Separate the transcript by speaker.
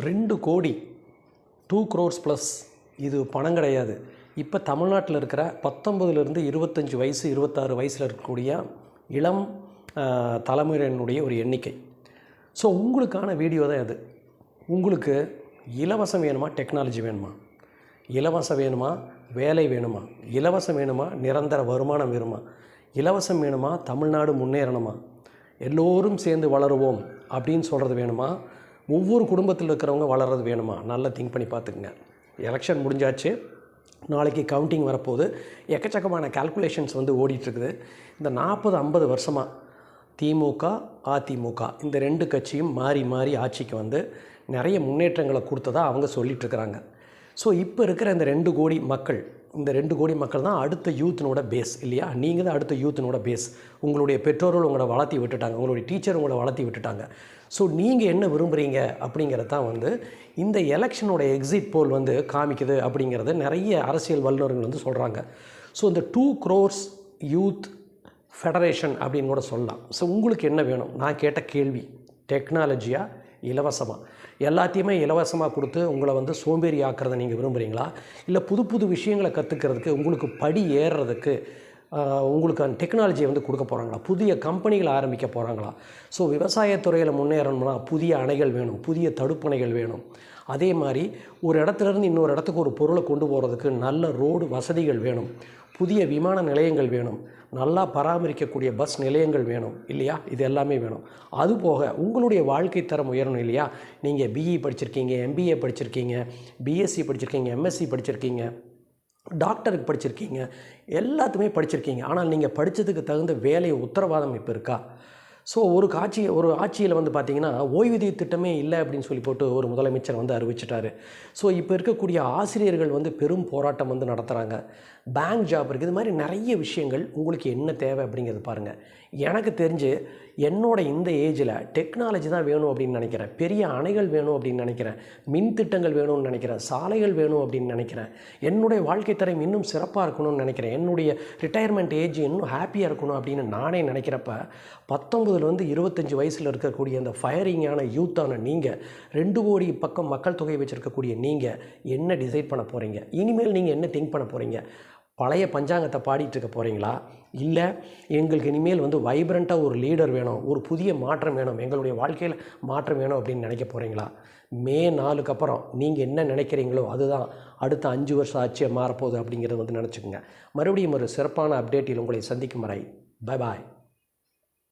Speaker 1: 2 கோடி 2 crores plus. இது பணம் கிடையாது. இப்போ தமிழ்நாட்டில் இருக்கிற 19லேருந்து 25 வயசு 26 வயசில் இருக்கக்கூடிய இளம் தலைமுறையினுடைய ஒரு எண்ணிக்கை. ஸோ உங்களுக்கான வீடியோ தான் இது. உங்களுக்கு இலவசம் வேணுமா, டெக்னாலஜி வேணுமா? இலவசம் வேணுமா, வேலை வேணுமா? இலவசம் வேணுமா, நிரந்தர வருமானம் வேணுமா? இலவசம் வேணுமா, தமிழ்நாடு முன்னேறணுமா? எல்லோரும் சேர்ந்து வளருவோம் அப்படின்னு சொல்கிறது வேணுமா? ஒவ்வொரு குடும்பத்தில் இருக்கிறவங்க வளர்கிறது வேணுமா? நல்லா திங்க் பண்ணி பார்த்துக்குங்க. எலெக்ஷன் முடிஞ்சாச்சு, நாளைக்கு கவுண்டிங் வரப்போகுது. எக்கச்சக்கமான கால்குலேஷன்ஸ் ஓடிட்டுருக்குது. இந்த 40-50 வருஷமாக திமுக, அதிமுக இந்த 2 கட்சியும் மாறி மாறி ஆட்சிக்கு நிறைய முன்னேற்றங்களை கொடுத்ததாக அவங்க சொல்லிகிட்ருக்கிறாங்க. ஸோ இப்போ இருக்கிற இந்த 2 கோடி மக்கள், இந்த 2 கோடி மக்கள் தான் அடுத்த யூத்தினோட பேஸ் இல்லையா? நீங்கள் தான் அடுத்த யூத்தினோட பேஸ். உங்களுடைய பெற்றோர்கள் உங்களை வளர்த்தி விட்டுட்டாங்க, உங்களுடைய டீச்சர் உங்களை வளர்த்தி விட்டுட்டாங்க. ஸோ நீங்கள் என்ன விரும்புகிறீங்க அப்படிங்கிறது தான் இந்த எலெக்ஷனோட எக்ஸிட் போல் காமிக்குது அப்படிங்கிறது நிறைய அரசியல் வல்லுநர்கள் சொல்கிறாங்க. ஸோ இந்த 2 crores யூத் ஃபெடரேஷன் அப்படின்னு கூட சொல்லலாம். ஸோ உங்களுக்கு என்ன வேணும்? நான் கேட்ட கேள்வி, டெக்னாலஜியாக, இலவசமாக? எல்லாத்தையுமே இலவசமாக கொடுத்து உங்களை சோம்பேறி ஆக்கிறத நீங்கள் விரும்புகிறீங்களா? இல்லை புது புது விஷயங்களை கற்றுக்கிறதுக்கு, உங்களுக்கு படி ஏறுறதுக்கு உங்களுக்கு அந்த டெக்னாலஜியை கொடுக்க போகிறாங்களா? புதிய கம்பெனிகள் ஆரம்பிக்க போகிறாங்களா? ஸோ விவசாயத்துறையில் முன்னேறணும்னா புதிய அணைகள் வேணும், புதிய தடுப்பணைகள் வேணும். அதே மாதிரி ஒரு இடத்துலேருந்து இன்னொரு இடத்துக்கு ஒரு பொருளை கொண்டு போகிறதுக்கு நல்ல ரோடு வசதிகள் வேணும், புதிய விமான நிலையங்கள் வேணும், நல்லா பராமரிக்கக்கூடிய பஸ் நிலையங்கள் வேணும் இல்லையா? இது எல்லாமே வேணும். அதுபோக உங்களுடைய வாழ்க்கை தரம் உயரணும் இல்லையா? நீங்கள் பிஇ படிச்சிருக்கீங்க, எம்பிஏ படிச்சிருக்கீங்க, பிஎஸ்சி படிச்சிருக்கீங்க, எம்எஸ்சி படிச்சிருக்கீங்க, டாக்டருக்கு படிச்சிருக்கீங்க, எல்லாத்துமே படிச்சிருக்கீங்க. ஆனால் நீங்கள் படித்ததுக்கு தகுந்த வேலை உத்தரவாதம் இப்போ இருக்கா? ஸோ ஒரு ஆட்சியில் பார்த்திங்கன்னா ஓய்வூதிய திட்டமே இல்லை அப்படின்னு சொல்லி போட்டு ஒரு முதலமைச்சர் அறிவிச்சிட்டாரு. ஸோ இப்போ இருக்கக்கூடிய ஆசிரியர்கள் பெரும் போராட்டம் நடத்துகிறாங்க. பேங்க் ஜாப் இருக்குது. இது மாதிரி நிறைய விஷயங்கள். உங்களுக்கு என்ன தேவை அப்படிங்கிறது பாருங்கள். எனக்கு தெரிஞ்சு என்னோட இந்த ஏஜில் டெக்னாலஜி தான் வேணும் அப்படின்னு நினைக்கிறேன். பெரிய அணைகள் வேணும் அப்படின்னு நினைக்கிறேன். மின் திட்டங்கள் வேணும்னு நினைக்கிறேன். சாலைகள் வேணும் அப்படின்னு நினைக்கிறேன். என்னுடைய வாழ்க்கை தரம் இன்னும் சிறப்பாக இருக்கணும்னு நினைக்கிறேன். என்னுடைய ரிட்டையர்மெண்ட் ஏஜ் இன்னும் ஹாப்பியாக இருக்கணும் அப்படின்னு நானே நினைக்கிறப்ப 19லேருந்து 25 வயசில் இருக்கக்கூடிய அந்த ஃபயரிங்கான யூத்தான நீங்கள், 2 கோடி பக்கம் மக்கள் தொகை வச்சுருக்கக்கூடிய நீங்கள் என்ன டிசைட் பண்ண போகிறீங்க? இனிமேல் நீங்கள் என்ன திங்க் பண்ண போகிறீங்க? பழைய பஞ்சாங்கத்தை பாடிட்டு இருக்க போகிறீங்களா? இல்லை எங்களுக்கு இனிமேல் வைப்ரண்ட்டாக ஒரு லீடர் வேணும், ஒரு புதிய மாற்றம் வேணும், எங்களுடைய வாழ்க்கையில் மாற்றம் வேணும் அப்படின்னு நினைக்க போகிறீங்களா? மே 4க்கு அப்புறம் நீங்கள் என்ன நினைக்கிறீங்களோ அதுதான் அடுத்த 5 வருஷம் ஆட்சியை மாறப்போகுது அப்படிங்கிறது நினச்சிக்கோங்க. மறுபடியும் ஒரு சிறப்பான அப்டேட்டில் உங்களை சந்திக்கும் வரை பை பாய்.